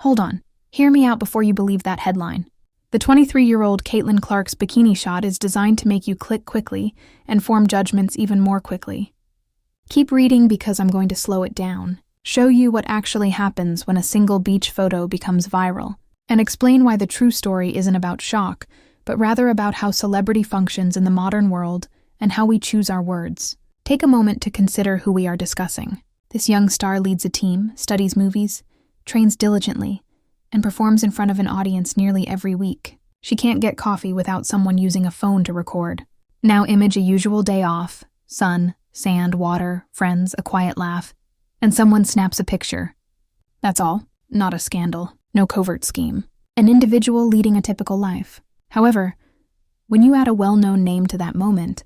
Hold on. Hear me out before you believe that headline. The 23-year-old Caitlin Clark's bikini shot is designed to make you click quickly and form judgments even more quickly. Keep reading because I'm going to slow it down, show you what actually happens when a single beach photo becomes viral, and explain why the true story isn't about shock, but rather about how celebrity functions in the modern world and how we choose our words. Take a moment to consider who we are discussing. This young star leads a team, studies movies, trains diligently, and performs in front of an audience nearly every week. She can't get coffee without someone using a phone to record. Now image a usual day off: sun, sand, water, friends, a quiet laugh, and someone snaps a picture. That's all. Not a scandal. No covert scheme. An individual leading a typical life. However, when you add a well-known name to that moment,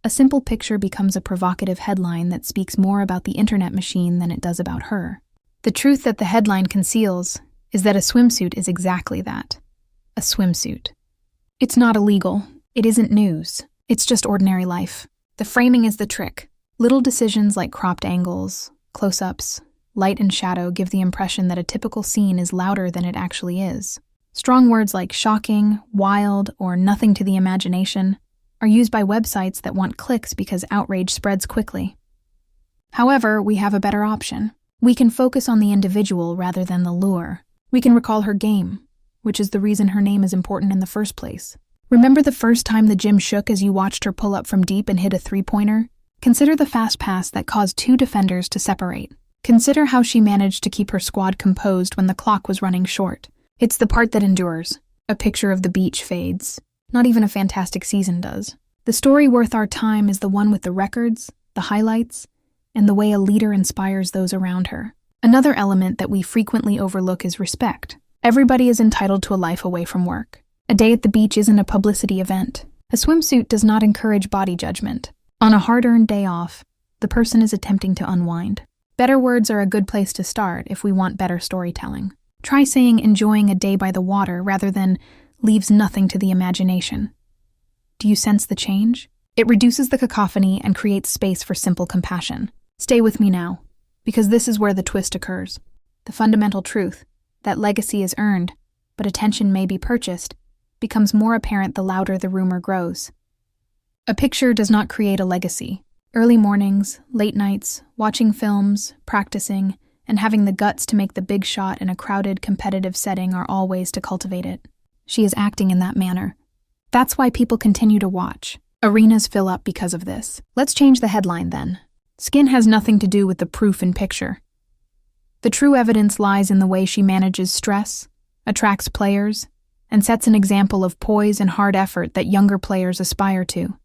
a simple picture becomes a provocative headline that speaks more about the internet machine than it does about her. The truth that the headline conceals is that a swimsuit is exactly that. A swimsuit. It's not illegal. It isn't news. It's just ordinary life. The framing is the trick. Little decisions like cropped angles, close-ups, light and shadow give the impression that a typical scene is louder than it actually is. Strong words like shocking, wild, or nothing to the imagination are used by websites that want clicks because outrage spreads quickly. However, we have a better option. We can focus on the individual rather than the lure. We can recall her game, which is the reason her name is important in the first place. Remember the first time the gym shook as you watched her pull up from deep and hit a three-pointer? Consider the fast pass that caused two defenders to separate. Consider how she managed to keep her squad composed when the clock was running short. It's the part that endures. A picture of the beach fades. Not even a fantastic season does. The story worth our time is the one with the records, the highlights, and the way a leader inspires those around her. Another element that we frequently overlook is respect. Everybody is entitled to a life away from work. A day at the beach isn't a publicity event. A swimsuit does not encourage body judgment. On a hard-earned day off, the person is attempting to unwind. Better words are a good place to start if we want better storytelling. Try saying enjoying a day by the water rather than leaves nothing to the imagination. Do you sense the change? It reduces the cacophony and creates space for simple compassion. Stay with me now, because this is where the twist occurs. The fundamental truth, that legacy is earned, but attention may be purchased, becomes more apparent the louder the rumor grows. A picture does not create a legacy. Early mornings, late nights, watching films, practicing, and having the guts to make the big shot in a crowded, competitive setting are all ways to cultivate it. She is acting in that manner. That's why people continue to watch. Arenas fill up because of this. Let's change the headline then. Skin has nothing to do with the proof in picture. The true evidence lies in the way she manages stress, attracts players, and sets an example of poise and hard effort that younger players aspire to.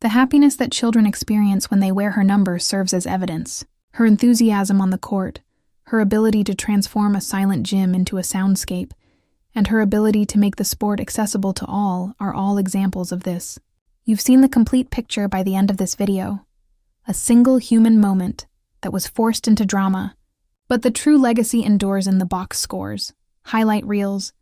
The happiness that children experience when they wear her number serves as evidence. Her enthusiasm on the court, her ability to transform a silent gym into a soundscape, and her ability to make the sport accessible to all are all examples of this. You've seen the complete picture by the end of this video. A single human moment that was forced into drama, but the true legacy endures in the box scores, highlight reels,